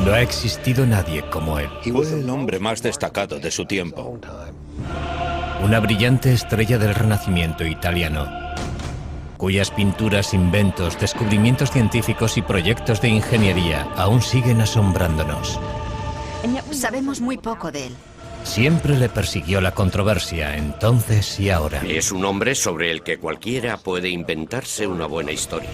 No ha existido nadie como él. Fue el hombre más destacado de su tiempo. Una brillante estrella del Renacimiento italiano, cuyas pinturas, inventos, descubrimientos científicos y proyectos de ingeniería aún siguen asombrándonos. Sabemos muy poco de él. Siempre le persiguió la controversia, entonces y ahora. Es un hombre sobre el que cualquiera puede inventarse una buena historia.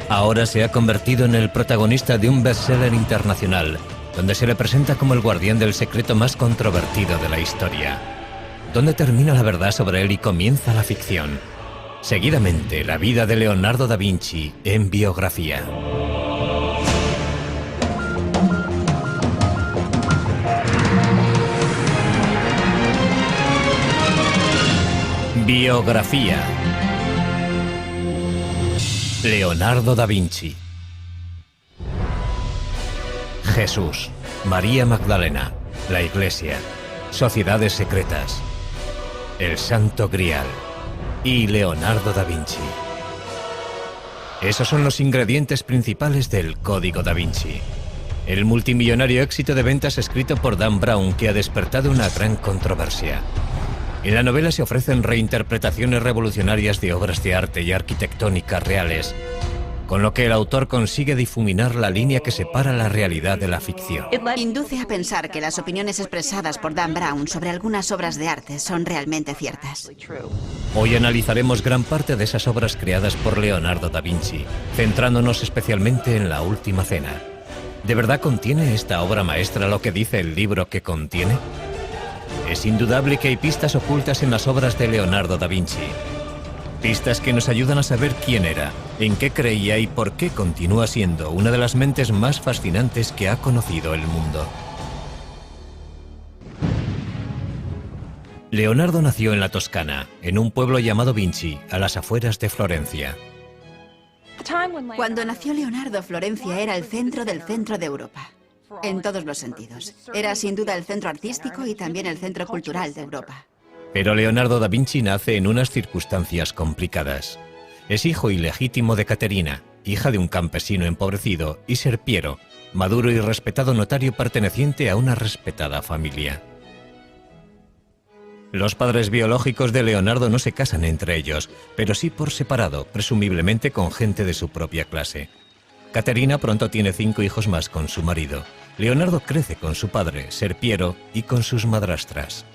Ahora se ha convertido en el protagonista de un bestseller internacional, donde se le presenta como el guardián del secreto más controvertido de la historia. ¿Dónde termina la verdad sobre él y comienza la ficción? Seguidamente, la vida de Leonardo da Vinci en biografía. Biografía. Leonardo da Vinci. Jesús, María Magdalena, la Iglesia, sociedades secretas, el Santo Grial y Leonardo da Vinci. Esos son los ingredientes principales del Código da Vinci, el multimillonario éxito de ventas escrito por Dan Brown que ha despertado una gran controversia. En la novela se ofrecen reinterpretaciones revolucionarias de obras de arte y arquitectónica reales, con lo que el autor consigue difuminar la línea que separa la realidad de la ficción. Induce a pensar que las opiniones expresadas por Dan Brown sobre algunas obras de arte son realmente ciertas. Hoy analizaremos gran parte de esas obras creadas por Leonardo da Vinci, centrándonos especialmente en La Última Cena. ¿De verdad contiene esta obra maestra lo que dice el libro que contiene? Es indudable que hay pistas ocultas en las obras de Leonardo da Vinci. Pistas que nos ayudan a saber quién era, en qué creía y por qué continúa siendo una de las mentes más fascinantes que ha conocido el mundo. Leonardo nació en la Toscana, en un pueblo llamado Vinci, a las afueras de Florencia. Cuando nació Leonardo, Florencia era el centro del centro de Europa. En todos los sentidos. Era sin duda el centro artístico y también el centro cultural de Europa. Pero Leonardo da Vinci nace en unas circunstancias complicadas. Es hijo ilegítimo de Caterina, hija de un campesino empobrecido, y Serpiero, maduro y respetado notario perteneciente a una respetada familia. Los padres biológicos de Leonardo no se casan entre ellos, pero sí por separado, presumiblemente con gente de su propia clase. Caterina pronto tiene 5 hijos más con su marido. Leonardo crece con su padre, Serpiero, y con sus madrastras.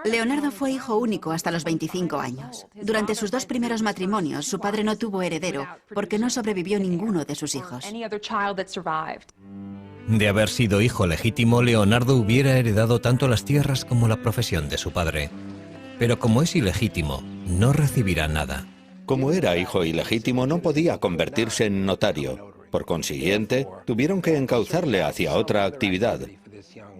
Leonardo fue hijo único hasta los 25 años. Durante sus 2 primeros matrimonios, su padre no tuvo heredero porque no sobrevivió ninguno de sus hijos. De haber sido hijo legítimo, Leonardo hubiera heredado tanto las tierras como la profesión de su padre. Pero como es ilegítimo, no recibirá nada. Como era hijo ilegítimo, no podía convertirse en notario. Por consiguiente, tuvieron que encauzarle hacia otra actividad.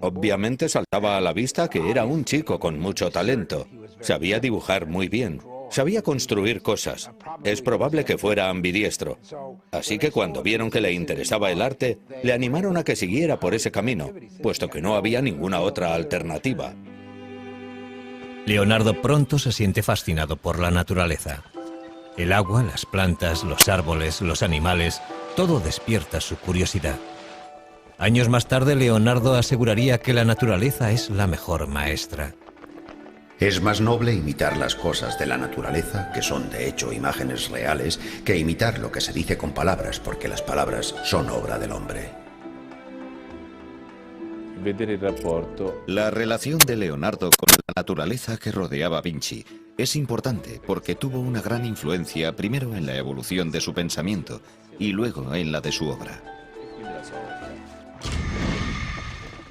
Obviamente saltaba a la vista que era un chico con mucho talento. Sabía dibujar muy bien. Sabía construir cosas. Es probable que fuera ambidiestro. Así que cuando vieron que le interesaba el arte, le animaron a que siguiera por ese camino, puesto que no había ninguna otra alternativa. Leonardo pronto se siente fascinado por la naturaleza. El agua, las plantas, los árboles, los animales, todo despierta su curiosidad. Años más tarde, Leonardo aseguraría que la naturaleza es la mejor maestra. Es más noble imitar las cosas de la naturaleza, que son de hecho imágenes reales, que imitar lo que se dice con palabras, porque las palabras son obra del hombre. La relación de Leonardo con la naturaleza que rodeaba a Vinci es importante porque tuvo una gran influencia primero en la evolución de su pensamiento y luego en la de su obra.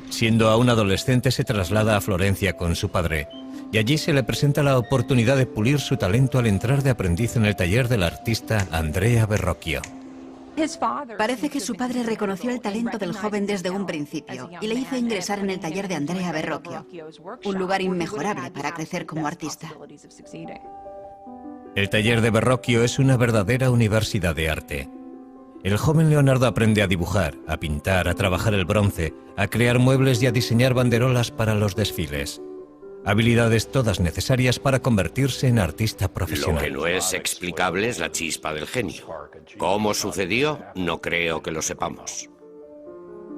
Siendo aún adolescente, se traslada a Florencia con su padre, y allí se le presenta la oportunidad de pulir su talento al entrar de aprendiz en el taller del artista Andrea Verrocchio. Parece que su padre reconoció el talento del joven desde un principio y le hizo ingresar en el taller de Andrea Verrocchio, un lugar inmejorable para crecer como artista. El taller de Verrocchio es una verdadera universidad de arte. El joven Leonardo aprende a dibujar, a pintar, a trabajar el bronce, a crear muebles y a diseñar banderolas para los desfiles. Habilidades todas necesarias para convertirse en artista profesional. Lo que no es explicable es la chispa del genio. ¿Cómo sucedió? No creo que lo sepamos.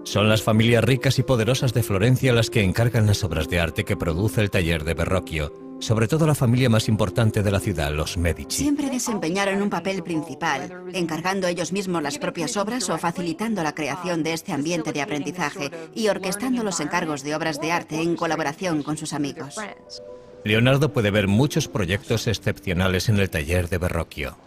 Son las familias ricas y poderosas de Florencia las que encargan las obras de arte que produce el taller de Verrocchio, sobre todo la familia más importante de la ciudad, los Medici. Siempre desempeñaron un papel principal, encargando ellos mismos las propias obras o facilitando la creación de este ambiente de aprendizaje y orquestando los encargos de obras de arte en colaboración con sus amigos. Leonardo puede ver muchos proyectos excepcionales en el taller de Verrocchio.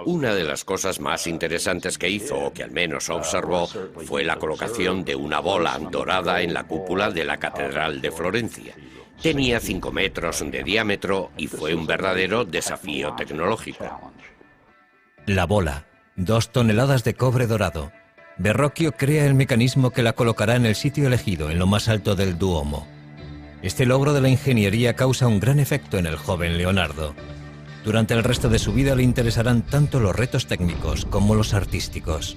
Una de las cosas más interesantes que hizo, o que al menos observó, fue la colocación de una bola dorada en la cúpula de la Catedral de Florencia. Tenía 5 metros de diámetro y fue un verdadero desafío tecnológico. La bola, 2 toneladas de cobre dorado. Verrocchio crea el mecanismo que la colocará en el sitio elegido, en lo más alto del Duomo. Este logro de la ingeniería causa un gran efecto en el joven Leonardo. Durante el resto de su vida le interesarán tanto los retos técnicos como los artísticos.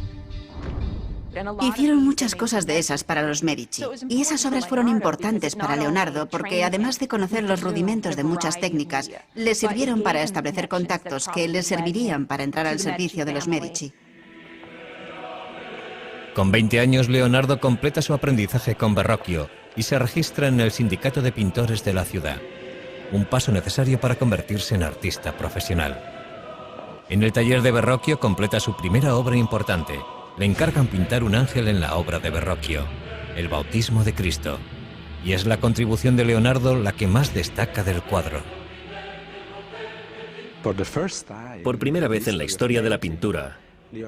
Hicieron muchas cosas de esas para los Medici, y esas obras fueron importantes para Leonardo porque, además de conocer los rudimentos de muchas técnicas, le sirvieron para establecer contactos que le servirían para entrar al servicio de los Medici. Con 20 años, Leonardo completa su aprendizaje con Verrocchio y se registra en el Sindicato de Pintores de la ciudad. Un paso necesario para convertirse en artista profesional. En el taller de Verrocchio completa su primera obra importante. Le encargan pintar un ángel en la obra de Verrocchio, el Bautismo de Cristo. Y es la contribución de Leonardo la que más destaca del cuadro. Por primera vez en la historia de la pintura,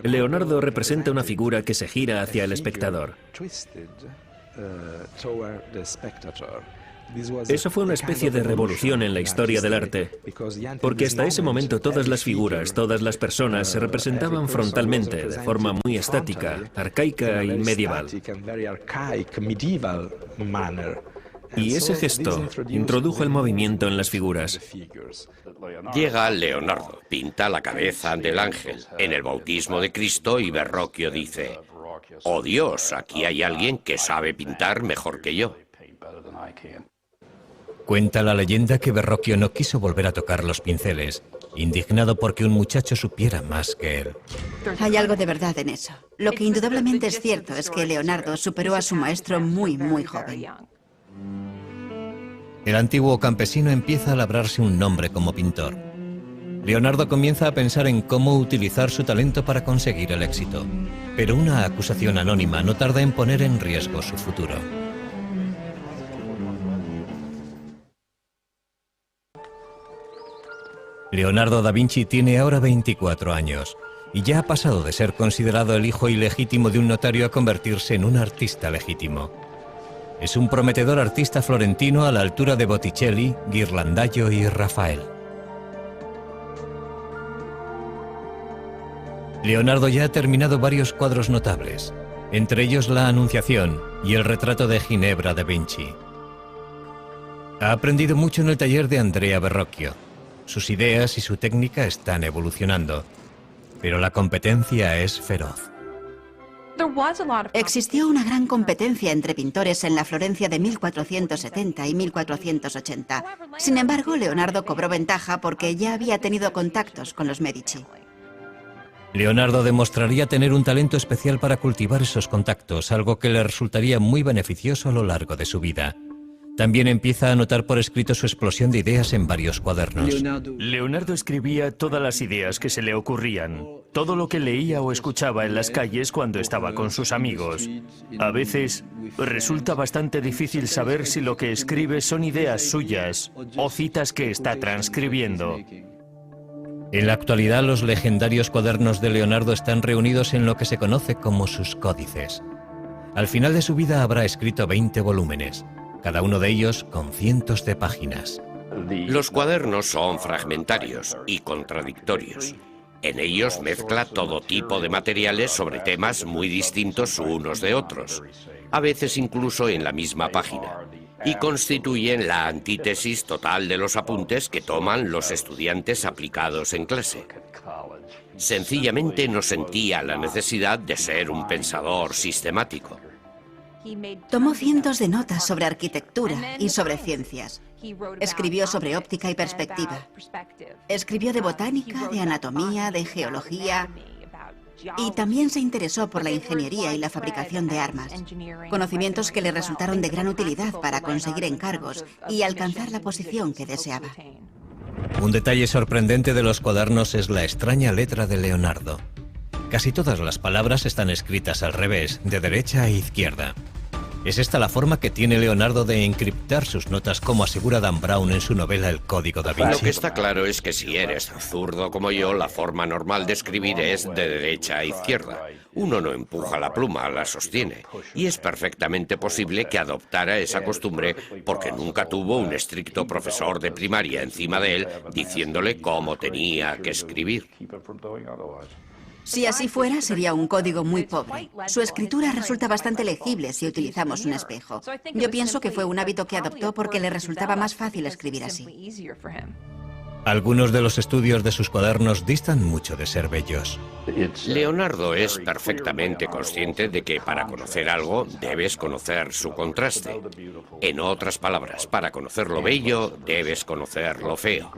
Leonardo representa una figura que se gira hacia el espectador. Eso fue una especie de revolución en la historia del arte, porque hasta ese momento todas las figuras, todas las personas se representaban frontalmente, de forma muy estática, arcaica y medieval. Y ese gesto introdujo el movimiento en las figuras. Llega Leonardo, pinta la cabeza del ángel en el Bautismo de Cristo y Verrocchio dice: «Oh Dios, aquí hay alguien que sabe pintar mejor que yo». Cuenta la leyenda que Verrocchio no quiso volver a tocar los pinceles, indignado porque un muchacho supiera más que él. Hay algo de verdad en eso. Lo que indudablemente es cierto es que Leonardo superó a su maestro muy joven. El antiguo campesino empieza a labrarse un nombre como pintor. Leonardo comienza a pensar en cómo utilizar su talento para conseguir el éxito, pero una acusación anónima no tarda en poner en riesgo su futuro. Leonardo da Vinci tiene ahora 24 años y ya ha pasado de ser considerado el hijo ilegítimo de un notario a convertirse en un artista legítimo. Es un prometedor artista florentino a la altura de Botticelli, Ghirlandaio y Rafael. Leonardo ya ha terminado varios cuadros notables, entre ellos la Anunciación y el retrato de Ginebra da Vinci. Ha aprendido mucho en el taller de Andrea Verrocchio. Sus ideas y su técnica están evolucionando, pero la competencia es feroz. Existió una gran competencia entre pintores en la Florencia de 1470 y 1480. Sin embargo, Leonardo cobró ventaja porque ya había tenido contactos con los Medici. Leonardo demostraría tener un talento especial para cultivar esos contactos, algo que le resultaría muy beneficioso a lo largo de su vida. También empieza a anotar por escrito su explosión de ideas en varios cuadernos. Leonardo escribía todas las ideas que se le ocurrían, todo lo que leía o escuchaba en las calles cuando estaba con sus amigos. A veces resulta bastante difícil saber si lo que escribe son ideas suyas o citas que está transcribiendo. En la actualidad, los legendarios cuadernos de Leonardo están reunidos en lo que se conoce como sus códices. Al final de su vida habrá escrito 20 volúmenes. Cada uno de ellos con cientos de páginas. Los cuadernos son fragmentarios y contradictorios. En ellos mezcla todo tipo de materiales sobre temas muy distintos unos de otros, a veces incluso en la misma página, y constituyen la antítesis total de los apuntes que toman los estudiantes aplicados en clase. Sencillamente no sentía la necesidad de ser un pensador sistemático. Tomó cientos de notas sobre arquitectura y sobre ciencias. Escribió sobre óptica y perspectiva. Escribió de botánica, de anatomía, de geología. Y también se interesó por la ingeniería y la fabricación de armas, conocimientos que le resultaron de gran utilidad para conseguir encargos y alcanzar la posición que deseaba. Un detalle sorprendente de los cuadernos es la extraña letra de Leonardo. Casi todas las palabras están escritas al revés, de derecha a izquierda. ¿Es esta la forma que tiene Leonardo de encriptar sus notas, como asegura Dan Brown en su novela El Código da Vinci? Lo que está claro es que si eres zurdo como yo, la forma normal de escribir es de derecha a izquierda. Uno no empuja la pluma, la sostiene. Y es perfectamente posible que adoptara esa costumbre porque nunca tuvo un estricto profesor de primaria encima de él diciéndole cómo tenía que escribir. Si así fuera, sería un código muy pobre. Su escritura resulta bastante legible si utilizamos un espejo. Yo pienso que fue un hábito que adoptó porque le resultaba más fácil escribir así. Algunos de los estudios de sus cuadernos distan mucho de ser bellos. Leonardo es perfectamente consciente de que para conocer algo debes conocer su contraste. En otras palabras, para conocer lo bello debes conocer lo feo.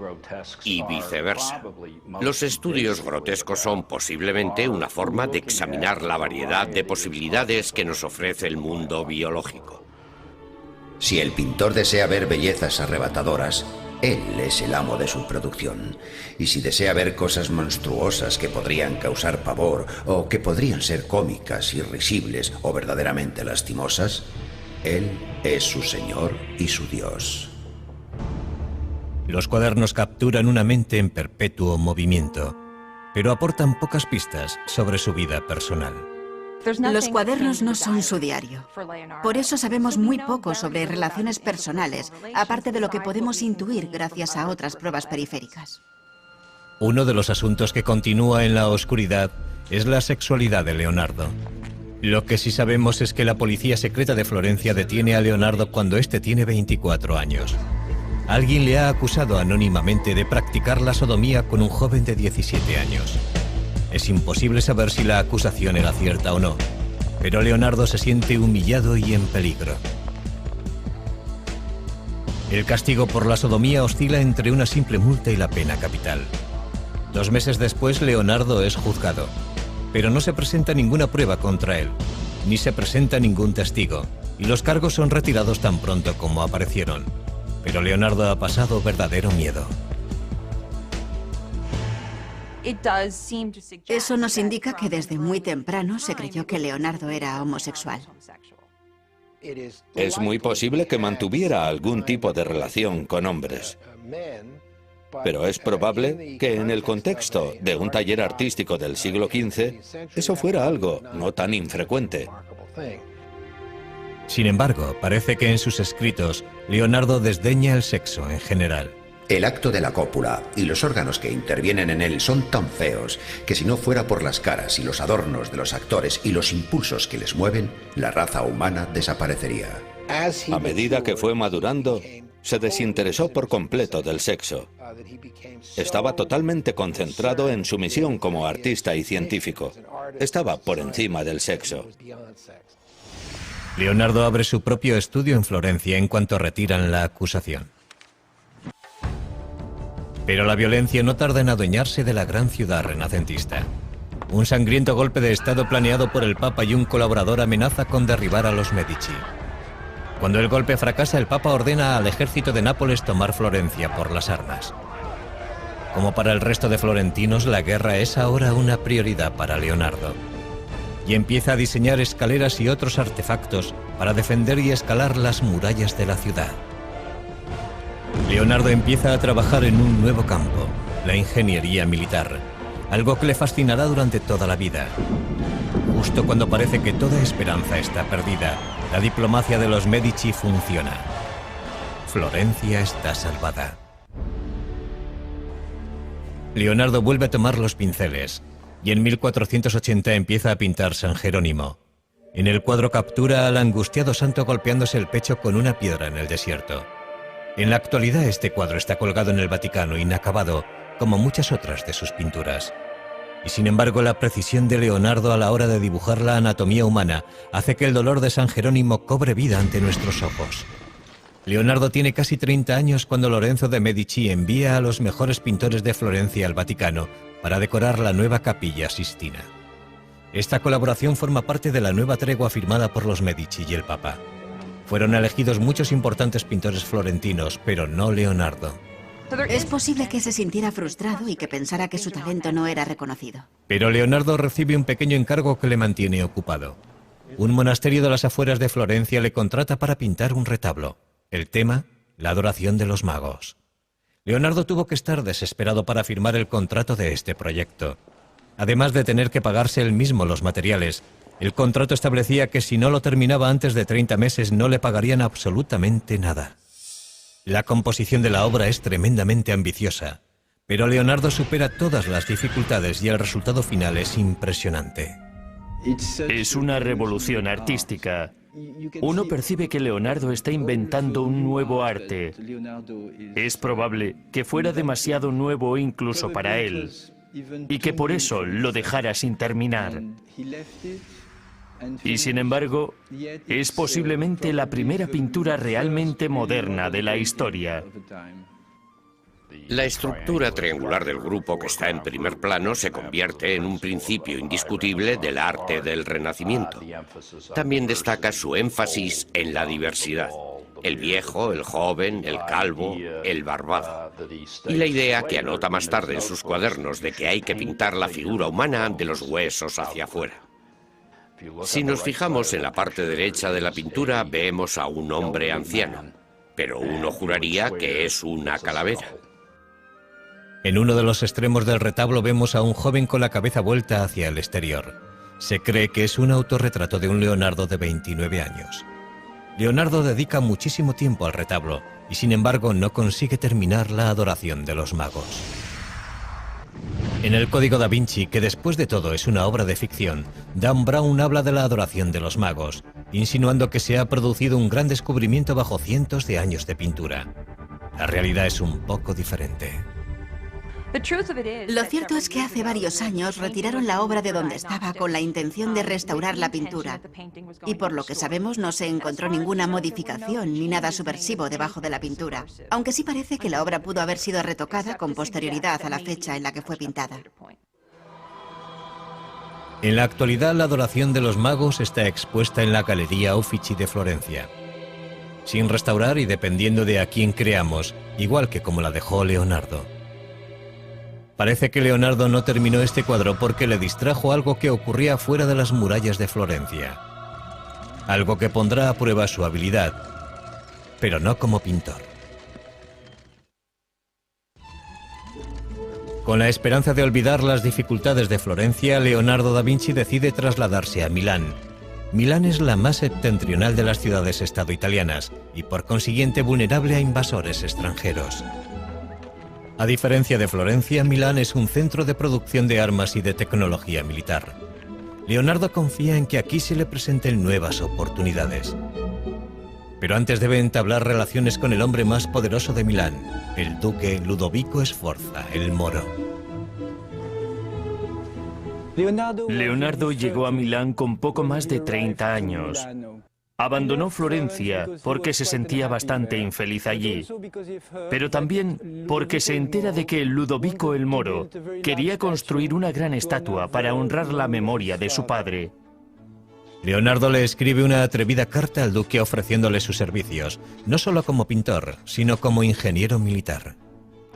Y viceversa. Los estudios grotescos son posiblemente una forma de examinar la variedad de posibilidades que nos ofrece el mundo biológico. Si el pintor desea ver bellezas arrebatadoras, él es el amo de su producción. Y si desea ver cosas monstruosas que podrían causar pavor o que podrían ser cómicas, irrisibles o verdaderamente lastimosas, él es su señor y su dios. Los cuadernos capturan una mente en perpetuo movimiento, pero aportan pocas pistas sobre su vida personal. Los cuadernos no son su diario. Por eso sabemos muy poco sobre relaciones personales, aparte de lo que podemos intuir gracias a otras pruebas periféricas. Uno de los asuntos que continúa en la oscuridad es la sexualidad de Leonardo. Lo que sí sabemos es que la policía secreta de Florencia detiene a Leonardo cuando éste tiene 24 años. Alguien le ha acusado anónimamente de practicar la sodomía con un joven de 17 años. Es imposible saber si la acusación era cierta o no, pero Leonardo se siente humillado y en peligro. El castigo por la sodomía oscila entre una simple multa y la pena capital. 2 meses después, Leonardo es juzgado, pero no se presenta ninguna prueba contra él, ni se presenta ningún testigo, y los cargos son retirados tan pronto como aparecieron. Pero Leonardo ha pasado verdadero miedo. Eso nos indica que desde muy temprano se creyó que Leonardo era homosexual. Es muy posible que mantuviera algún tipo de relación con hombres. Pero es probable que en el contexto de un taller artístico del siglo XV, eso fuera algo no tan infrecuente. Sin embargo, parece que en sus escritos, Leonardo desdeña el sexo en general. El acto de la cópula y los órganos que intervienen en él son tan feos que si no fuera por las caras y los adornos de los actores y los impulsos que les mueven, la raza humana desaparecería. A medida que fue madurando, se desinteresó por completo del sexo. Estaba totalmente concentrado en su misión como artista y científico. Estaba por encima del sexo. Leonardo abre su propio estudio en Florencia en cuanto retiran la acusación. Pero la violencia no tarda en adueñarse de la gran ciudad renacentista. Un sangriento golpe de estado planeado por el Papa y un colaborador amenaza con derribar a los Medici. Cuando el golpe fracasa, el Papa ordena al ejército de Nápoles tomar Florencia por las armas. Como para el resto de florentinos, la guerra es ahora una prioridad para Leonardo. Y empieza a diseñar escaleras y otros artefactos para defender y escalar las murallas de la ciudad. Leonardo empieza a trabajar en un nuevo campo, la ingeniería militar, algo que le fascinará durante toda la vida. Justo cuando parece que toda esperanza está perdida, la diplomacia de los Medici funciona. Florencia está salvada. Leonardo vuelve a tomar los pinceles y en 1480 empieza a pintar San Jerónimo. En el cuadro captura al angustiado santo golpeándose el pecho con una piedra en el desierto. En la actualidad este cuadro está colgado en el Vaticano inacabado, como muchas otras de sus pinturas. Y sin embargo la precisión de Leonardo a la hora de dibujar la anatomía humana hace que el dolor de San Jerónimo cobre vida ante nuestros ojos. Leonardo tiene casi 30 años cuando Lorenzo de Medici envía a los mejores pintores de Florencia al Vaticano para decorar la nueva Capilla Sistina. Esta colaboración forma parte de la nueva tregua firmada por los Medici y el Papa. Fueron elegidos muchos importantes pintores florentinos, pero no Leonardo. Es posible que se sintiera frustrado y que pensara que su talento no era reconocido. Pero Leonardo recibe un pequeño encargo que le mantiene ocupado. Un monasterio de las afueras de Florencia le contrata para pintar un retablo. El tema, la adoración de los magos. Leonardo tuvo que estar desesperado para firmar el contrato de este proyecto. Además de tener que pagarse él mismo los materiales, el contrato establecía que si no lo terminaba antes de 30 meses no le pagarían absolutamente nada. La composición de la obra es tremendamente ambiciosa, pero Leonardo supera todas las dificultades y el resultado final es impresionante. Es una revolución artística. Uno percibe que Leonardo está inventando un nuevo arte. Es probable que fuera demasiado nuevo incluso para él, y que por eso lo dejara sin terminar. Y sin embargo, es posiblemente la primera pintura realmente moderna de la historia. La estructura triangular del grupo que está en primer plano se convierte en un principio indiscutible del arte del Renacimiento. También destaca su énfasis en la diversidad. El viejo, el joven, el calvo, el barbado. Y la idea que anota más tarde en sus cuadernos de que hay que pintar la figura humana de los huesos hacia afuera. Si nos fijamos en la parte derecha de la pintura, vemos a un hombre anciano, pero uno juraría que es una calavera. En uno de los extremos del retablo vemos a un joven con la cabeza vuelta hacia el exterior. Se cree que es un autorretrato de un Leonardo de 29 años. Leonardo dedica muchísimo tiempo al retablo y sin embargo no consigue terminar la adoración de los magos. En el Código da Vinci, que después de todo es una obra de ficción, Dan Brown habla de la adoración de los magos, insinuando que se ha producido un gran descubrimiento bajo cientos de años de pintura. La realidad es un poco diferente. Lo cierto es que hace varios años retiraron la obra de donde estaba con la intención de restaurar la pintura. Y por lo que sabemos no se encontró ninguna modificación ni nada subversivo debajo de la pintura. Aunque sí parece que la obra pudo haber sido retocada con posterioridad a la fecha en la que fue pintada. En la actualidad la adoración de los magos está expuesta en la Galería Uffizi de Florencia. Sin restaurar y dependiendo de a quién creamos, igual que como la dejó Leonardo. Parece que Leonardo no terminó este cuadro porque le distrajo algo que ocurría fuera de las murallas de Florencia. Algo que pondrá a prueba su habilidad, pero no como pintor. Con la esperanza de olvidar las dificultades de Florencia, Leonardo da Vinci decide trasladarse a Milán. Milán es la más septentrional de las ciudades-estado italianas y por consiguiente vulnerable a invasores extranjeros. A diferencia de Florencia, Milán es un centro de producción de armas y de tecnología militar. Leonardo confía en que aquí se le presenten nuevas oportunidades. Pero antes debe entablar relaciones con el hombre más poderoso de Milán, el duque Ludovico Sforza, el Moro. Leonardo llegó a Milán con poco más de 30 años. Abandonó Florencia porque se sentía bastante infeliz allí, pero también porque se entera de que Ludovico el Moro quería construir una gran estatua para honrar la memoria de su padre. Leonardo le escribe una atrevida carta al duque ofreciéndole sus servicios, no solo como pintor, sino como ingeniero militar.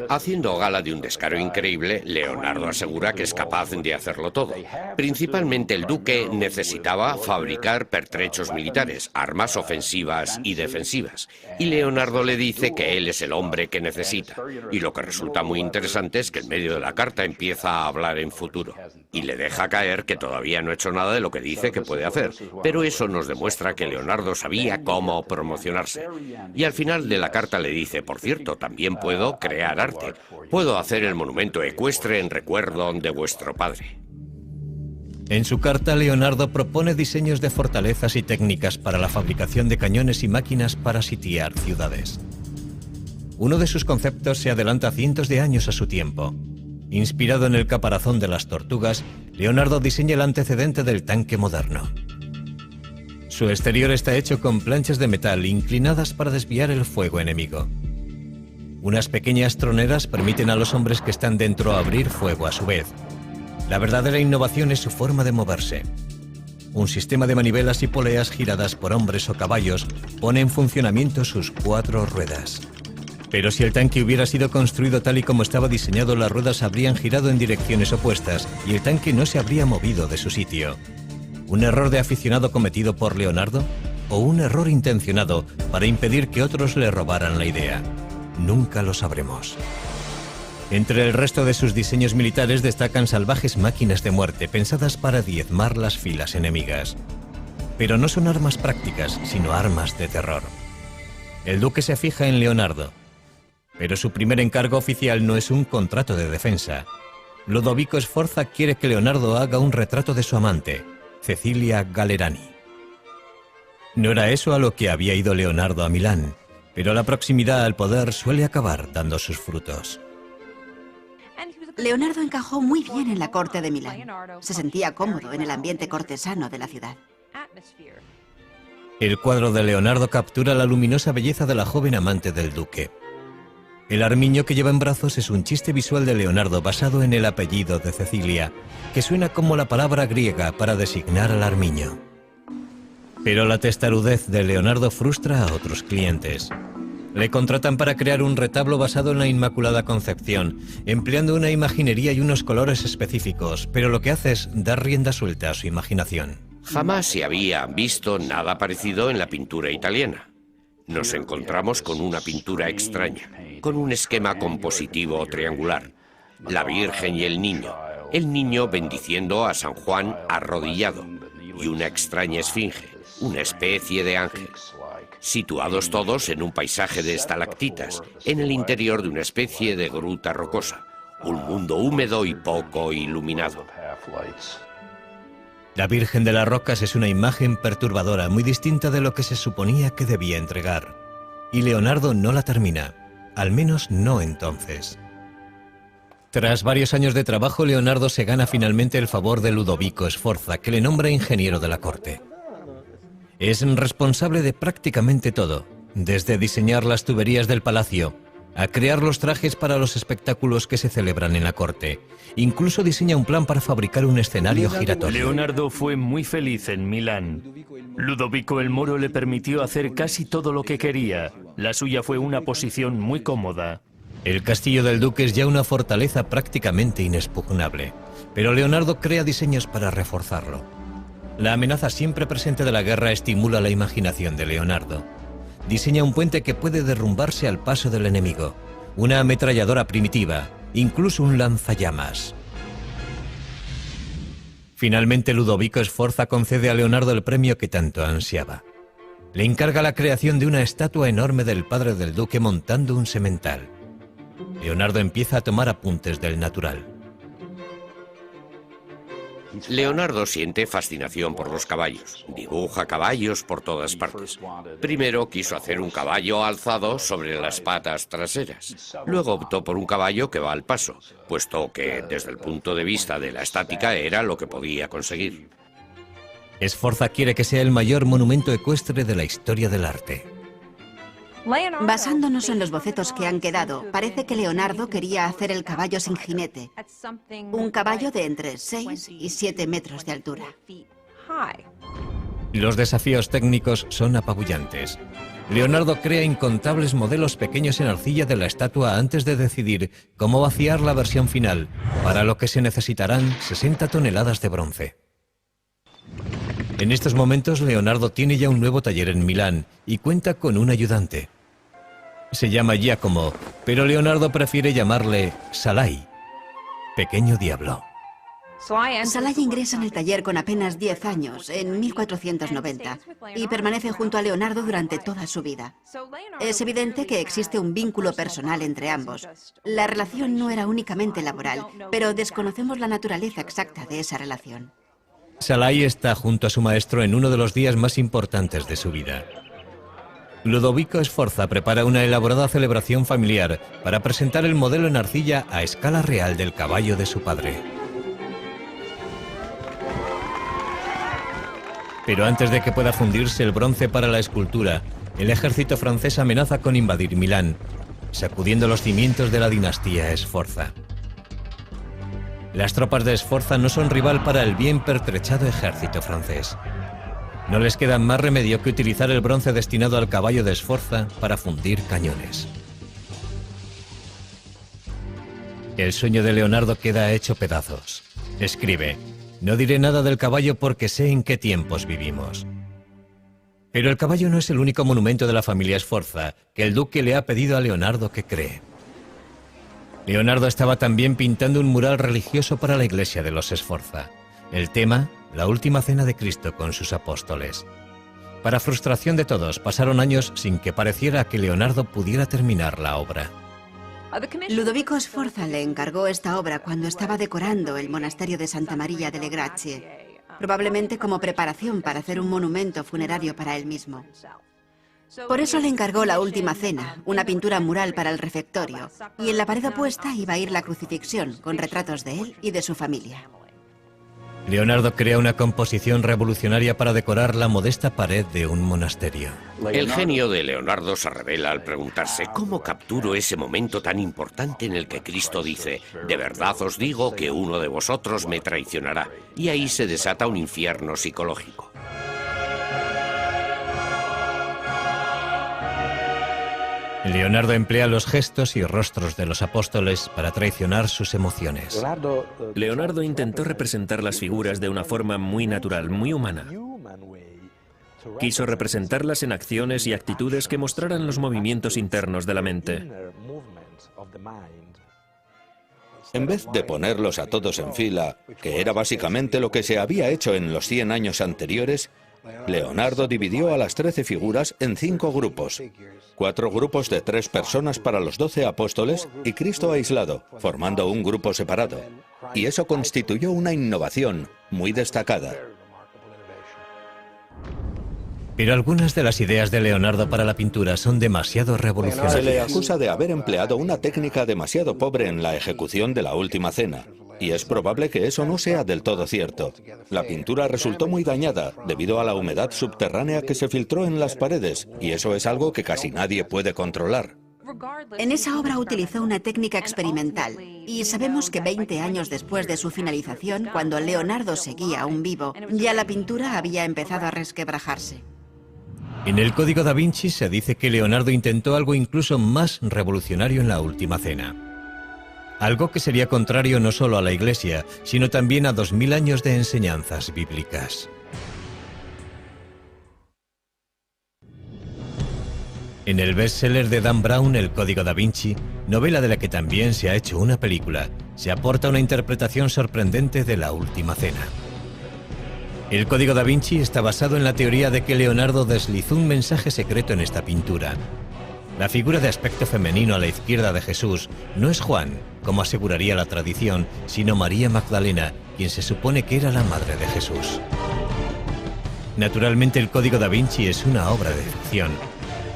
Haciendo gala de un descaro increíble, Leonardo asegura que es capaz de hacerlo todo. Principalmente el duque necesitaba fabricar pertrechos militares, armas ofensivas y defensivas. Y Leonardo le dice que él es el hombre que necesita. Y lo que resulta muy interesante es que en medio de la carta empieza a hablar en futuro. Y le deja caer que todavía no ha hecho nada de lo que dice que puede hacer. Pero eso nos demuestra que Leonardo sabía cómo promocionarse. Y al final de la carta le dice, por cierto, también puedo crear arte. Puedo hacer el monumento ecuestre en recuerdo de vuestro padre. En su carta, Leonardo propone diseños de fortalezas y técnicas para la fabricación de cañones y máquinas para sitiar ciudades. Uno de sus conceptos se adelanta cientos de años a su tiempo. Inspirado en el caparazón de las tortugas, Leonardo diseña el antecedente del tanque moderno. Su exterior está hecho con planchas de metal inclinadas para desviar el fuego enemigo. Unas pequeñas troneras permiten a los hombres que están dentro abrir fuego a su vez. La verdadera innovación es su forma de moverse. Un sistema de manivelas y poleas giradas por hombres o caballos pone en funcionamiento sus 4 ruedas. Pero si el tanque hubiera sido construido tal y como estaba diseñado, las ruedas habrían girado en direcciones opuestas y el tanque no se habría movido de su sitio. ¿Un error de aficionado cometido por Leonardo? ¿O un error intencionado para impedir que otros le robaran la idea? Nunca lo sabremos. Entre el resto de sus diseños militares destacan salvajes máquinas de muerte pensadas para diezmar las filas enemigas. Pero no son armas prácticas, sino armas de terror. El duque se fija en Leonardo, pero su primer encargo oficial no es un contrato de defensa. Ludovico Sforza quiere que Leonardo haga un retrato de su amante, Cecilia Gallerani. No era eso a lo que había ido Leonardo a Milán, pero la proximidad al poder suele acabar dando sus frutos. Leonardo encajó muy bien en la corte de Milán. Se sentía cómodo en el ambiente cortesano de la ciudad. El cuadro de Leonardo captura la luminosa belleza de la joven amante del duque. El armiño que lleva en brazos es un chiste visual de Leonardo basado en el apellido de Cecilia, que suena como la palabra griega para designar al armiño. Pero la testarudez de Leonardo frustra a otros clientes. Le contratan para crear un retablo basado en la Inmaculada Concepción, empleando una imaginería y unos colores específicos, pero lo que hace es dar rienda suelta a su imaginación. Jamás se había visto nada parecido en la pintura italiana. Nos encontramos con una pintura extraña, con un esquema compositivo triangular. La Virgen y el niño bendiciendo a San Juan arrodillado, y una extraña esfinge, una especie de ángel. Situados todos en un paisaje de estalactitas, en el interior de una especie de gruta rocosa, un mundo húmedo y poco iluminado. La Virgen de las Rocas es una imagen perturbadora, muy distinta de lo que se suponía que debía entregar. Y Leonardo no la termina, al menos no entonces. Tras varios años de trabajo, Leonardo se gana finalmente el favor de Ludovico Sforza, que le nombra ingeniero de la corte. Es responsable de prácticamente todo, desde diseñar las tuberías del palacio, a crear los trajes para los espectáculos que se celebran en la corte. Incluso diseña un plan para fabricar un escenario giratorio. Leonardo fue muy feliz en Milán. Ludovico el Moro le permitió hacer casi todo lo que quería. La suya fue una posición muy cómoda. El castillo del duque es ya una fortaleza prácticamente inexpugnable, pero Leonardo crea diseños para reforzarlo. La amenaza siempre presente de la guerra estimula la imaginación de Leonardo. Diseña un puente que puede derrumbarse al paso del enemigo, una ametralladora primitiva, incluso un lanzallamas. Finalmente, Ludovico Sforza concede a Leonardo el premio que tanto ansiaba. Le encarga la creación de una estatua enorme del padre del duque montando un semental. Leonardo empieza a tomar apuntes del natural. Leonardo siente fascinación por los caballos. Dibuja caballos por todas partes. Primero quiso hacer un caballo alzado sobre las patas traseras. Luego optó por un caballo que va al paso, puesto que desde el punto de vista de la estática era lo que podía conseguir. Sforza quiere que sea el mayor monumento ecuestre de la historia del arte. Basándonos en los bocetos que han quedado, parece que Leonardo quería hacer el caballo sin jinete. Un caballo de entre 6 y 7 metros de altura. Los desafíos técnicos son apabullantes. Leonardo crea incontables modelos pequeños en arcilla de la estatua antes de decidir cómo vaciar la versión final, para lo que se necesitarán 60 toneladas de bronce. En estos momentos, Leonardo tiene ya un nuevo taller en Milán y cuenta con un ayudante. Se llama Giacomo, pero Leonardo prefiere llamarle Salai, pequeño diablo. Salai ingresa en el taller con apenas 10 años, en 1490, y permanece junto a Leonardo durante toda su vida. Es evidente que existe un vínculo personal entre ambos. La relación no era únicamente laboral, pero desconocemos la naturaleza exacta de esa relación. Salai está junto a su maestro en uno de los días más importantes de su vida. Ludovico Sforza prepara una elaborada celebración familiar para presentar el modelo en arcilla a escala real del caballo de su padre. Pero antes de que pueda fundirse el bronce para la escultura, el ejército francés amenaza con invadir Milán, sacudiendo los cimientos de la dinastía Sforza. Las tropas de Sforza no son rival para el bien pertrechado ejército francés. No les queda más remedio que utilizar el bronce destinado al caballo de Sforza para fundir cañones. El sueño de Leonardo queda hecho pedazos. Escribe: no diré nada del caballo porque sé en qué tiempos vivimos. Pero el caballo no es el único monumento de la familia Sforza que el duque le ha pedido a Leonardo que cree. Leonardo estaba también pintando un mural religioso para la iglesia de los Sforza. El tema, la última cena de Cristo con sus apóstoles. Para frustración de todos, pasaron años sin que pareciera que Leonardo pudiera terminar la obra. Ludovico Sforza le encargó esta obra cuando estaba decorando el monasterio de Santa Maria delle Grazie, probablemente como preparación para hacer un monumento funerario para él mismo. Por eso le encargó la Última Cena, una pintura mural para el refectorio, y en la pared opuesta iba a ir la crucifixión, con retratos de él y de su familia. Leonardo crea una composición revolucionaria para decorar la modesta pared de un monasterio. El genio de Leonardo se revela al preguntarse cómo capturo ese momento tan importante en el que Cristo dice: de verdad os digo que uno de vosotros me traicionará. Y ahí se desata un infierno psicológico. Leonardo emplea los gestos y rostros de los apóstoles para traicionar sus emociones. Leonardo intentó representar las figuras de una forma muy natural, muy humana. Quiso representarlas en acciones y actitudes que mostraran los movimientos internos de la mente. En vez de ponerlos a todos en fila, que era básicamente lo que se había hecho en los 100 años anteriores, Leonardo dividió a las 13 figuras en 5 grupos. 4 grupos de 3 personas para los 12 apóstoles y Cristo aislado, formando un grupo separado. Y eso constituyó una innovación muy destacada. Pero algunas de las ideas de Leonardo para la pintura son demasiado revolucionarias. Se le acusa de haber empleado una técnica demasiado pobre en la ejecución de la Última Cena. Y es probable que eso no sea del todo cierto. La pintura resultó muy dañada debido a la humedad subterránea que se filtró en las paredes, y eso es algo que casi nadie puede controlar. En esa obra utilizó una técnica experimental, y sabemos que 20 años después de su finalización, cuando Leonardo seguía aún vivo, ya la pintura había empezado a resquebrajarse. En el Código da Vinci se dice que Leonardo intentó algo incluso más revolucionario en la Última Cena. Algo que sería contrario no solo a la Iglesia, sino también a 2000 años de enseñanzas bíblicas. En el bestseller de Dan Brown, El Código da Vinci, novela de la que también se ha hecho una película, se aporta una interpretación sorprendente de la Última Cena. El Código da Vinci está basado en la teoría de que Leonardo deslizó un mensaje secreto en esta pintura. La figura de aspecto femenino a la izquierda de Jesús no es Juan, como aseguraría la tradición, sino María Magdalena, quien se supone que era la madre de Jesús. Naturalmente, el Código da Vinci es una obra de ficción.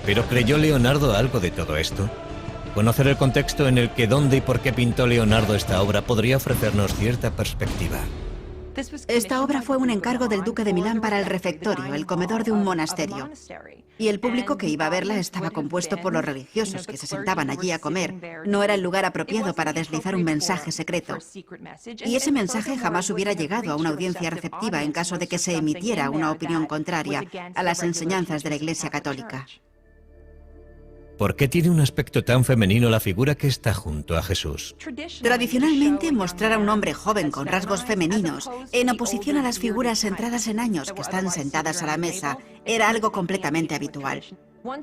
¿Pero creyó Leonardo algo de todo esto? Conocer el contexto en el que, dónde y por qué pintó Leonardo esta obra podría ofrecernos cierta perspectiva. Esta obra fue un encargo del duque de Milán para el refectorio, el comedor de un monasterio. Y el público que iba a verla estaba compuesto por los religiosos que se sentaban allí a comer. No era el lugar apropiado para deslizar un mensaje secreto. Y ese mensaje jamás hubiera llegado a una audiencia receptiva en caso de que se emitiera una opinión contraria a las enseñanzas de la Iglesia Católica. ¿Por qué tiene un aspecto tan femenino la figura que está junto a Jesús? Tradicionalmente, mostrar a un hombre joven con rasgos femeninos, en oposición a las figuras centradas en años que están sentadas a la mesa, era algo completamente habitual.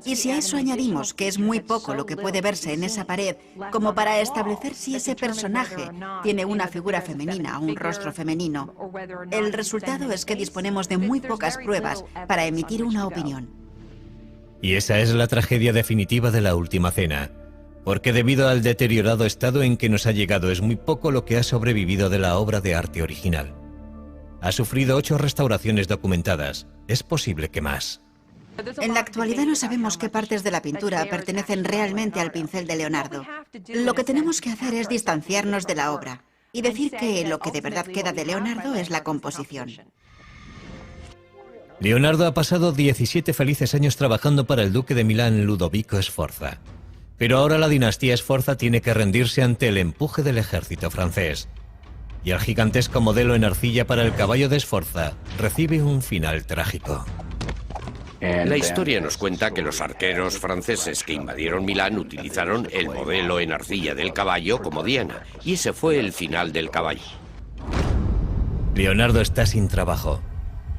Y si a eso añadimos que es muy poco lo que puede verse en esa pared, como para establecer si ese personaje tiene una figura femenina o un rostro femenino, el resultado es que disponemos de muy pocas pruebas para emitir una opinión. Y esa es la tragedia definitiva de la Última Cena, porque debido al deteriorado estado en que nos ha llegado es muy poco lo que ha sobrevivido de la obra de arte original. Ha sufrido 8 restauraciones documentadas, es posible que más. En la actualidad no sabemos qué partes de la pintura pertenecen realmente al pincel de Leonardo. Lo que tenemos que hacer es distanciarnos de la obra y decir que lo que de verdad queda de Leonardo es la composición. Leonardo ha pasado 17 felices años trabajando para el duque de Milán, Ludovico Sforza. Pero ahora la dinastía Sforza tiene que rendirse ante el empuje del ejército francés. y el gigantesco modelo en arcilla para el caballo de Sforza recibe un final trágico. La historia nos cuenta que los arqueros franceses que invadieron Milán utilizaron el modelo en arcilla del caballo como diana, y ese fue el final del caballo. Leonardo está sin trabajo.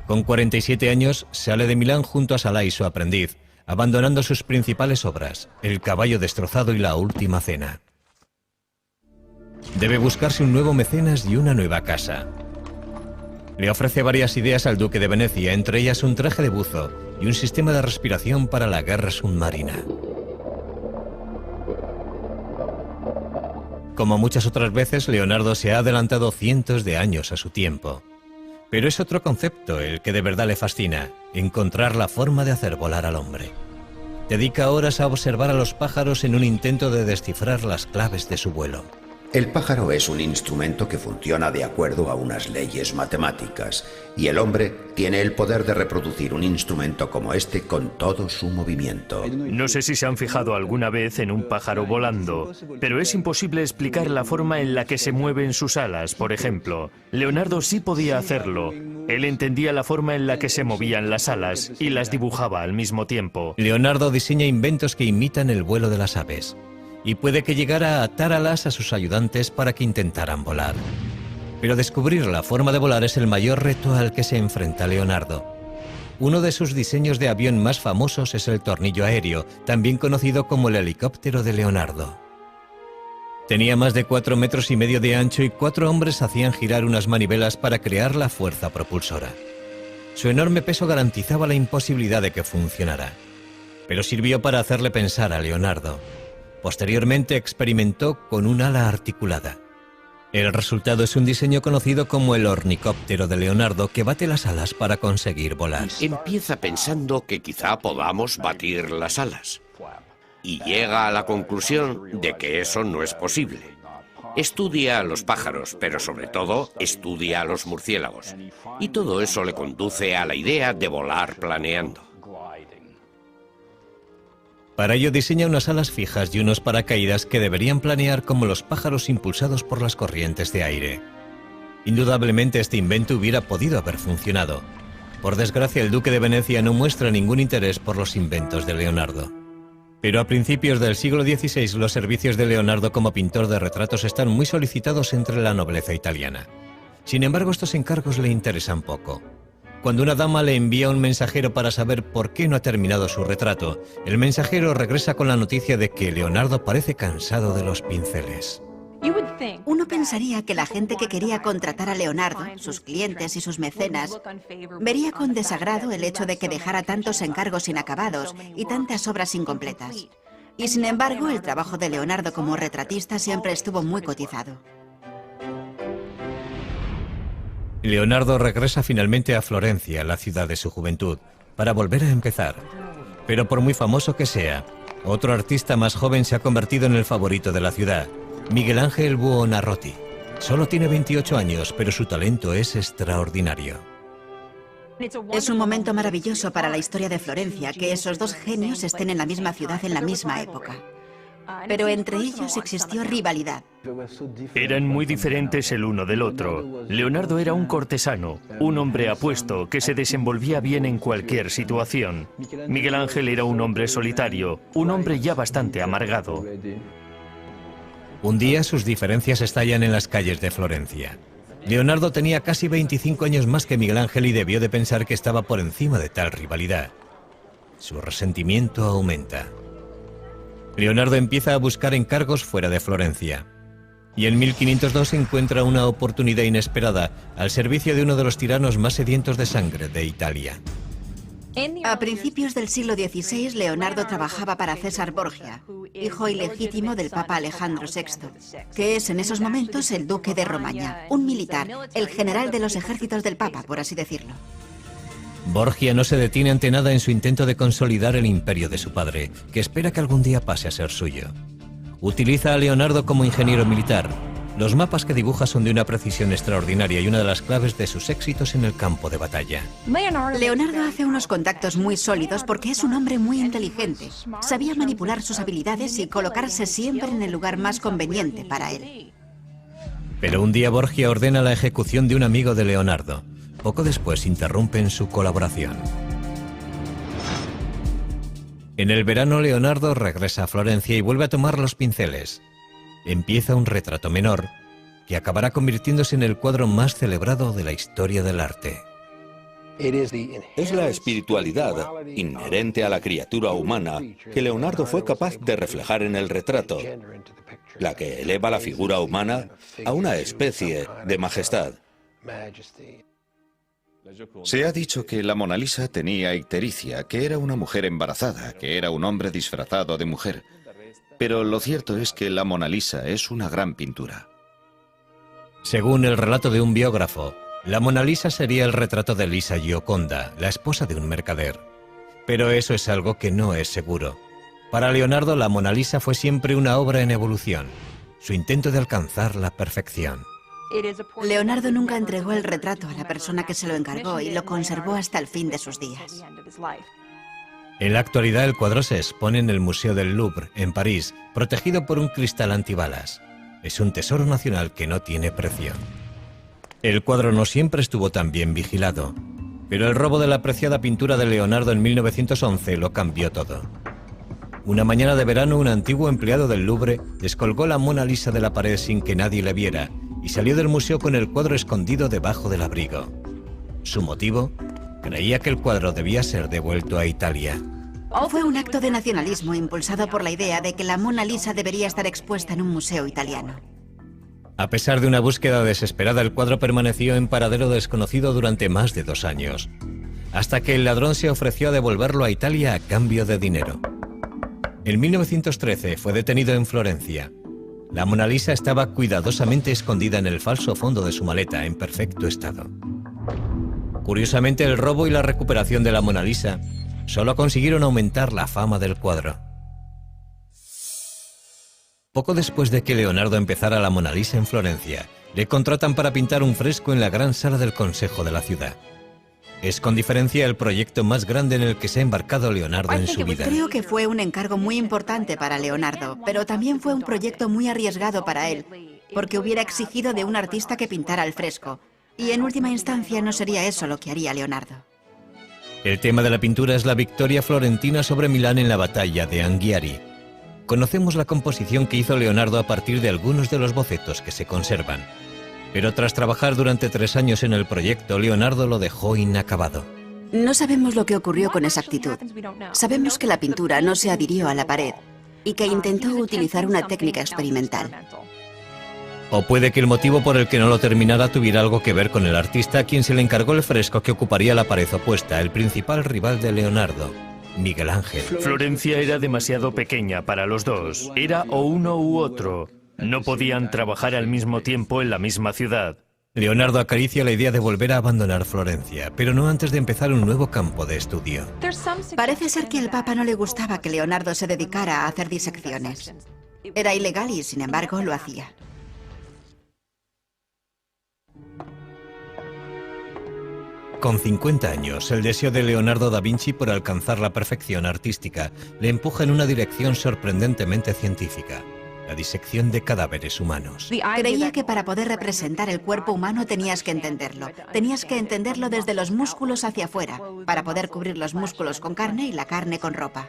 Con 47 años sale de Milán junto a Salai, su aprendiz, abandonando sus principales obras, El caballo destrozado y La última cena. Debe buscarse un nuevo mecenas y una nueva casa. Le ofrece varias ideas al duque de Venecia, entre ellas un traje de buzo y un sistema de respiración para la guerra submarina. Como muchas otras veces, Leonardo se ha adelantado cientos de años a su tiempo. Pero es otro concepto el que de verdad le fascina: encontrar la forma de hacer volar al hombre. Dedica horas a observar a los pájaros en un intento de descifrar las claves de su vuelo. El pájaro es un instrumento que funciona de acuerdo a unas leyes matemáticas, y el hombre tiene el poder de reproducir un instrumento como este con todo su movimiento. No sé si se han fijado alguna vez en un pájaro volando, pero es imposible explicar la forma en la que se mueven sus alas, por ejemplo. Leonardo sí podía hacerlo. Él entendía la forma en la que se movían las alas y las dibujaba al mismo tiempo. Leonardo diseña inventos que imitan el vuelo de las aves, y puede que llegara a atar alas a sus ayudantes para que intentaran volar. Pero descubrir la forma de volar es el mayor reto al que se enfrenta Leonardo. Uno de sus diseños de avión más famosos es el tornillo aéreo, también conocido como el helicóptero de Leonardo. Tenía más de 4,5 metros de ancho y 4 hombres hacían girar unas manivelas para crear la fuerza propulsora. Su enorme peso garantizaba la imposibilidad de que funcionara, pero sirvió para hacerle pensar a Leonardo. Posteriormente experimentó con un ala articulada. El resultado es un diseño conocido como el ornicóptero de Leonardo, que bate las alas para conseguir volar. Empieza pensando que quizá podamos batir las alas, y llega a la conclusión de que eso no es posible. Estudia a los pájaros, pero sobre todo estudia a los murciélagos, y todo eso le conduce a la idea de volar planeando. Para ello diseña unas alas fijas y unos paracaídas que deberían planear como los pájaros impulsados por las corrientes de aire. Indudablemente este invento hubiera podido haber funcionado. Por desgracia, el duque de Venecia no muestra ningún interés por los inventos de Leonardo. Pero a principios del siglo XVI los servicios de Leonardo como pintor de retratos están muy solicitados entre la nobleza italiana. Sin embargo, estos encargos le interesan poco. Cuando una dama le envía un mensajero para saber por qué no ha terminado su retrato, el mensajero regresa con la noticia de que Leonardo parece cansado de los pinceles. Uno pensaría que la gente que quería contratar a Leonardo, sus clientes y sus mecenas, vería con desagrado el hecho de que dejara tantos encargos inacabados y tantas obras incompletas. Y sin embargo, el trabajo de Leonardo como retratista siempre estuvo muy cotizado. Leonardo regresa finalmente a Florencia, la ciudad de su juventud, para volver a empezar. Pero por muy famoso que sea, otro artista más joven se ha convertido en el favorito de la ciudad, Miguel Ángel Buonarroti. Solo tiene 28 años, pero su talento es extraordinario. Es un momento maravilloso para la historia de Florencia que esos dos genios estén en la misma ciudad en la misma época. Pero entre ellos existió rivalidad. Eran muy diferentes el uno del otro. Leonardo era un cortesano, un hombre apuesto que se desenvolvía bien en cualquier situación. Miguel Ángel era un hombre solitario, un hombre ya bastante amargado. Un día sus diferencias estallan en las calles de Florencia. Leonardo tenía casi 25 años más que Miguel Ángel y debió de pensar que estaba por encima de tal rivalidad. Su resentimiento aumenta. Leonardo empieza a buscar encargos fuera de Florencia. Y en 1502 encuentra una oportunidad inesperada al servicio de uno de los tiranos más sedientos de sangre de Italia. A principios del siglo XVI, Leonardo trabajaba para César Borgia, hijo ilegítimo del Papa Alejandro VI, que es en esos momentos el duque de Romagna, un militar, el general de los ejércitos del Papa, por así decirlo. Borgia no se detiene ante nada en su intento de consolidar el imperio de su padre, que espera que algún día pase a ser suyo. Utiliza a Leonardo como ingeniero militar. Los mapas que dibuja son de una precisión extraordinaria y una de las claves de sus éxitos en el campo de batalla. Leonardo hace unos contactos muy sólidos porque es un hombre muy inteligente. Sabía manipular sus habilidades y colocarse siempre en el lugar más conveniente para él. Pero un día Borgia ordena la ejecución de un amigo de Leonardo. Poco después interrumpen su colaboración. En el verano, Leonardo regresa a Florencia y vuelve a tomar los pinceles. Empieza un retrato menor que acabará convirtiéndose en el cuadro más celebrado de la historia del arte. Es la espiritualidad inherente a la criatura humana que Leonardo fue capaz de reflejar en el retrato, la que eleva la figura humana a una especie de majestad. Se ha dicho que la Mona Lisa tenía ictericia, que era una mujer embarazada, que era un hombre disfrazado de mujer. Pero lo cierto es que la Mona Lisa es una gran pintura. Según el relato de un biógrafo, la Mona Lisa sería el retrato de Lisa Gioconda, la esposa de un mercader. Pero eso es algo que no es seguro. Para Leonardo, la Mona Lisa fue siempre una obra en evolución, su intento de alcanzar la perfección. Leonardo nunca entregó el retrato a la persona que se lo encargó y lo conservó hasta el fin de sus días. En la actualidad, el cuadro se expone en el Museo del Louvre, en París, protegido por un cristal antibalas. Es un tesoro nacional que no tiene precio. El cuadro no siempre estuvo tan bien vigilado, pero el robo de la apreciada pintura de Leonardo en 1911 lo cambió todo. Una mañana de verano, un antiguo empleado del Louvre descolgó la Mona Lisa de la pared sin que nadie le viera y salió del museo con el cuadro escondido debajo del abrigo. ¿Su motivo? Creía que el cuadro debía ser devuelto a Italia. Fue un acto de nacionalismo impulsado por la idea de que la Mona Lisa debería estar expuesta en un museo italiano. A pesar de una búsqueda desesperada, el cuadro permaneció en paradero desconocido durante más de 2 años, hasta que el ladrón se ofreció a devolverlo a Italia a cambio de dinero. En 1913 fue detenido en Florencia. La Mona Lisa estaba cuidadosamente escondida en el falso fondo de su maleta, en perfecto estado. Curiosamente, el robo y la recuperación de la Mona Lisa solo consiguieron aumentar la fama del cuadro. Poco después de que Leonardo empezara la Mona Lisa en Florencia, le contratan para pintar un fresco en la gran sala del Consejo de la ciudad. Es con diferencia el proyecto más grande en el que se ha embarcado Leonardo en su vida. Creo que fue un encargo muy importante para Leonardo, pero también fue un proyecto muy arriesgado para él, porque hubiera exigido de un artista que pintara el fresco, y en última instancia no sería eso lo que haría Leonardo. El tema de la pintura es la victoria florentina sobre Milán en la batalla de Anghiari. Conocemos la composición que hizo Leonardo a partir de algunos de los bocetos que se conservan. Pero tras trabajar durante 3 años en el proyecto, Leonardo lo dejó inacabado. No sabemos lo que ocurrió con exactitud. Sabemos que la pintura no se adhirió a la pared y que intentó utilizar una técnica experimental. O puede que el motivo por el que no lo terminara tuviera algo que ver con el artista a quien se le encargó el fresco que ocuparía la pared opuesta, el principal rival de Leonardo, Miguel Ángel. Florencia era demasiado pequeña para los dos. Era o uno u otro. No podían trabajar al mismo tiempo en la misma ciudad. Leonardo acaricia la idea de volver a abandonar Florencia, pero no antes de empezar un nuevo campo de estudio. Parece ser que al Papa no le gustaba que Leonardo se dedicara a hacer disecciones. Era ilegal y, sin embargo, lo hacía. Con 50 años, el deseo de Leonardo da Vinci por alcanzar la perfección artística le empuja en una dirección sorprendentemente científica: la disección de cadáveres humanos. Creía que para poder representar el cuerpo humano tenías que entenderlo. Tenías que entenderlo desde los músculos hacia afuera, para poder cubrir los músculos con carne y la carne con ropa.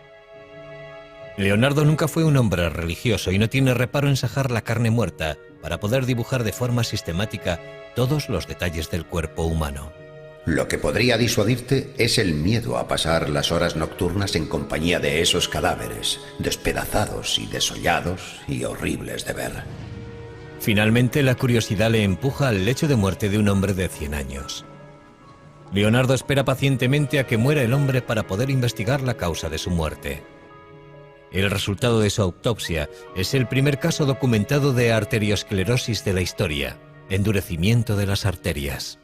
Leonardo nunca fue un hombre religioso y no tiene reparo en sajar la carne muerta para poder dibujar de forma sistemática todos los detalles del cuerpo humano. Lo que podría disuadirte es el miedo a pasar las horas nocturnas en compañía de esos cadáveres, despedazados y desollados y horribles de ver. Finalmente, la curiosidad le empuja al lecho de muerte de un hombre de 100 años. Leonardo espera pacientemente a que muera el hombre para poder investigar la causa de su muerte. El resultado de su autopsia es el primer caso documentado de arteriosclerosis de la historia, endurecimiento de las arterias.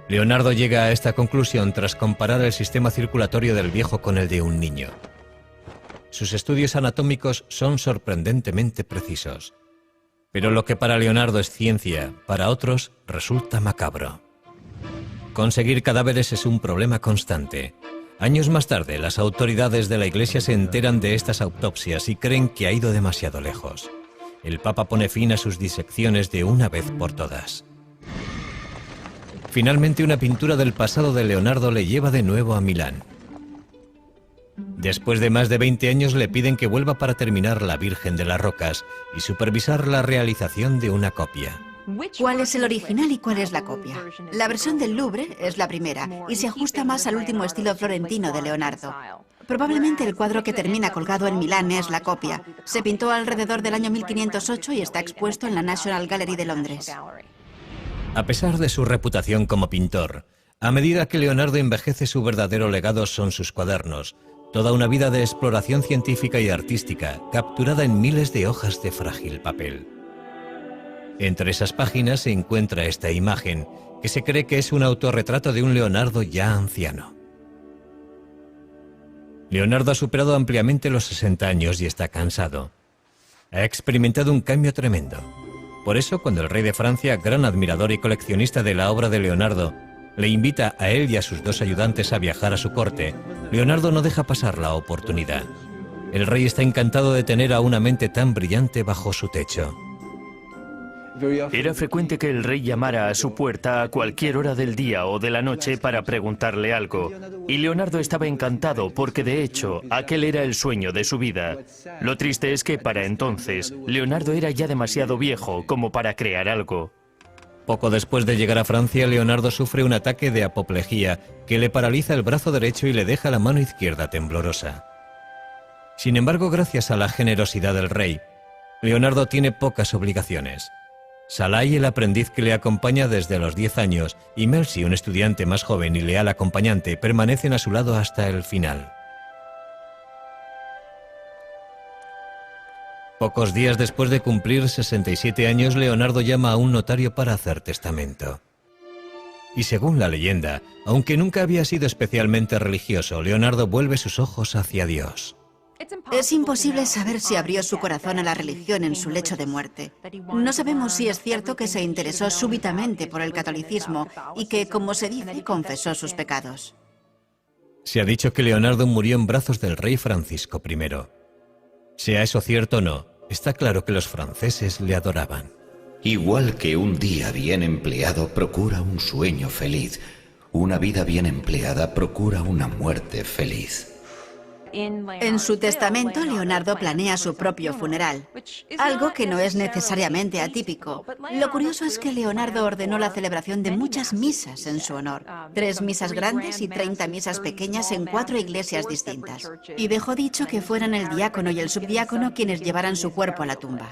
Leonardo llega a esta conclusión tras comparar el sistema circulatorio del viejo con el de un niño. Sus estudios anatómicos son sorprendentemente precisos. Pero lo que para Leonardo es ciencia, para otros resulta macabro. Conseguir cadáveres es un problema constante. Años más tarde, las autoridades de la Iglesia se enteran de estas autopsias y creen que ha ido demasiado lejos. el Papa pone fin a sus disecciones de una vez por todas. Finalmente, una pintura del pasado de Leonardo le lleva de nuevo a Milán. Después de más de 20 años le piden que vuelva para terminar La Virgen de las Rocas y supervisar la realización de una copia. ¿Cuál es el original y cuál es la copia? La versión del Louvre es la primera y se ajusta más al último estilo florentino de Leonardo. Probablemente el cuadro que termina colgado en Milán es la copia. Se pintó alrededor del año 1508 y está expuesto en la National Gallery de Londres. A pesar de su reputación como pintor, a medida que Leonardo envejece, su verdadero legado son sus cuadernos, toda una vida de exploración científica y artística, capturada en miles de hojas de frágil papel. Entre esas páginas se encuentra esta imagen, que se cree que es un autorretrato de un Leonardo ya anciano. Leonardo ha superado ampliamente los 60 años y está cansado. Ha experimentado un cambio tremendo. Por eso, cuando el rey de Francia, gran admirador y coleccionista de la obra de Leonardo, le invita a él y a sus 2 ayudantes a viajar a su corte, Leonardo no deja pasar la oportunidad. El rey está encantado de tener a una mente tan brillante bajo su techo. Era frecuente que el rey llamara a su puerta a cualquier hora del día o de la noche para preguntarle algo. Y Leonardo estaba encantado porque, de hecho, aquel era el sueño de su vida. Lo triste es que, para entonces, Leonardo era ya demasiado viejo como para crear algo. Poco después de llegar a Francia, Leonardo sufre un ataque de apoplejía que le paraliza el brazo derecho y le deja la mano izquierda temblorosa. Sin embargo, gracias a la generosidad del rey, Leonardo tiene pocas obligaciones. Salai, el aprendiz que le acompaña desde los 10 años, y Melzi, un estudiante más joven y leal acompañante, permanecen a su lado hasta el final. Pocos días después de cumplir 67 años, Leonardo llama a un notario para hacer testamento. Y según la leyenda, aunque nunca había sido especialmente religioso, Leonardo vuelve sus ojos hacia Dios. Es imposible saber si abrió su corazón a la religión en su lecho de muerte. No sabemos si es cierto que se interesó súbitamente por el catolicismo y que, como se dice, confesó sus pecados. Se ha dicho que Leonardo murió en brazos del rey Francisco I. Sea eso cierto o no, está claro que los franceses le adoraban. Igual que un día bien empleado procura un sueño feliz, una vida bien empleada procura una muerte feliz. En su testamento, Leonardo planea su propio funeral, algo que no es necesariamente atípico. Lo curioso es que Leonardo ordenó la celebración de muchas misas en su honor, 3 misas grandes y 30 misas pequeñas en 4 iglesias distintas. Y dejó dicho que fueran el diácono y el subdiácono quienes llevaran su cuerpo a la tumba.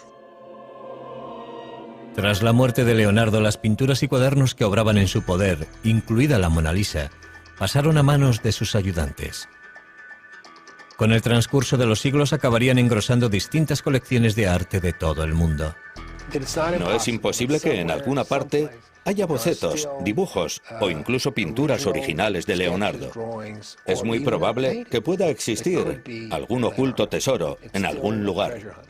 Tras la muerte de Leonardo, las pinturas y cuadernos que obraban en su poder, incluida la Mona Lisa, pasaron a manos de sus ayudantes. Con el transcurso de los siglos acabarían engrosando distintas colecciones de arte de todo el mundo. No es imposible que en alguna parte haya bocetos, dibujos o incluso pinturas originales de Leonardo. Es muy probable que pueda existir algún oculto tesoro en algún lugar.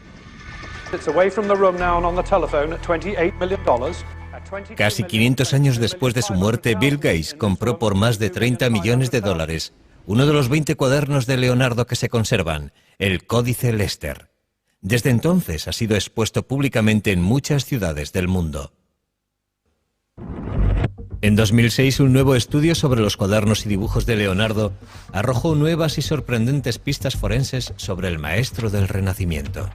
Casi 500 años después de su muerte, Bill Gates compró por más de $30 millones uno de los 20 cuadernos de Leonardo que se conservan, el Códice Lester. Desde entonces ha sido expuesto públicamente en muchas ciudades del mundo. En 2006, un nuevo estudio sobre los cuadernos y dibujos de Leonardo arrojó nuevas y sorprendentes pistas forenses sobre el maestro del Renacimiento.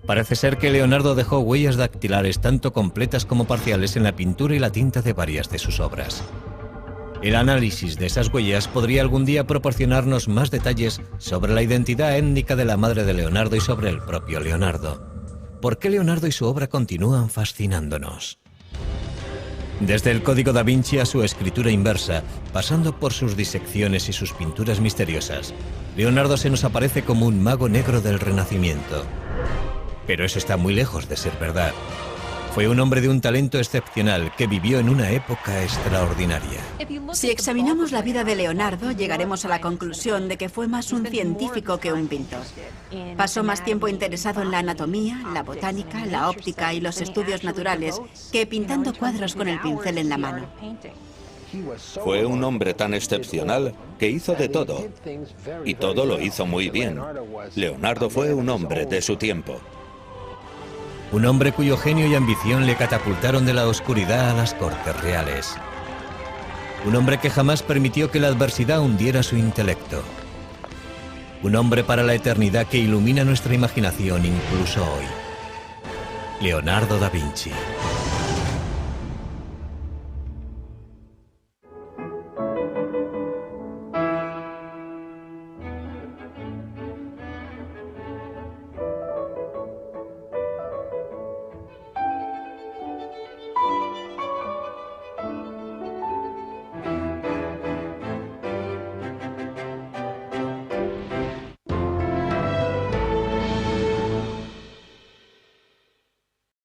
Parece ser que Leonardo dejó huellas dactilares tanto completas como parciales en la pintura y la tinta de varias de sus obras. El análisis de esas huellas podría algún día proporcionarnos más detalles sobre la identidad étnica de la madre de Leonardo y sobre el propio Leonardo. ¿Por qué Leonardo y su obra continúan fascinándonos? Desde el Código da Vinci a su escritura inversa, pasando por sus disecciones y sus pinturas misteriosas, Leonardo se nos aparece como un mago negro del Renacimiento. Pero eso está muy lejos de ser verdad. Fue un hombre de un talento excepcional que vivió en una época extraordinaria. Si examinamos la vida de Leonardo, llegaremos a la conclusión de que fue más un científico que un pintor. Pasó más tiempo interesado en la anatomía, la botánica, la óptica y los estudios naturales que pintando cuadros con el pincel en la mano. Fue un hombre tan excepcional que hizo de todo, y todo lo hizo muy bien. Leonardo fue un hombre de su tiempo. Un hombre cuyo genio y ambición le catapultaron de la oscuridad a las cortes reales. Un hombre que jamás permitió que la adversidad hundiera su intelecto. Un hombre para la eternidad que ilumina nuestra imaginación incluso hoy. Leonardo da Vinci.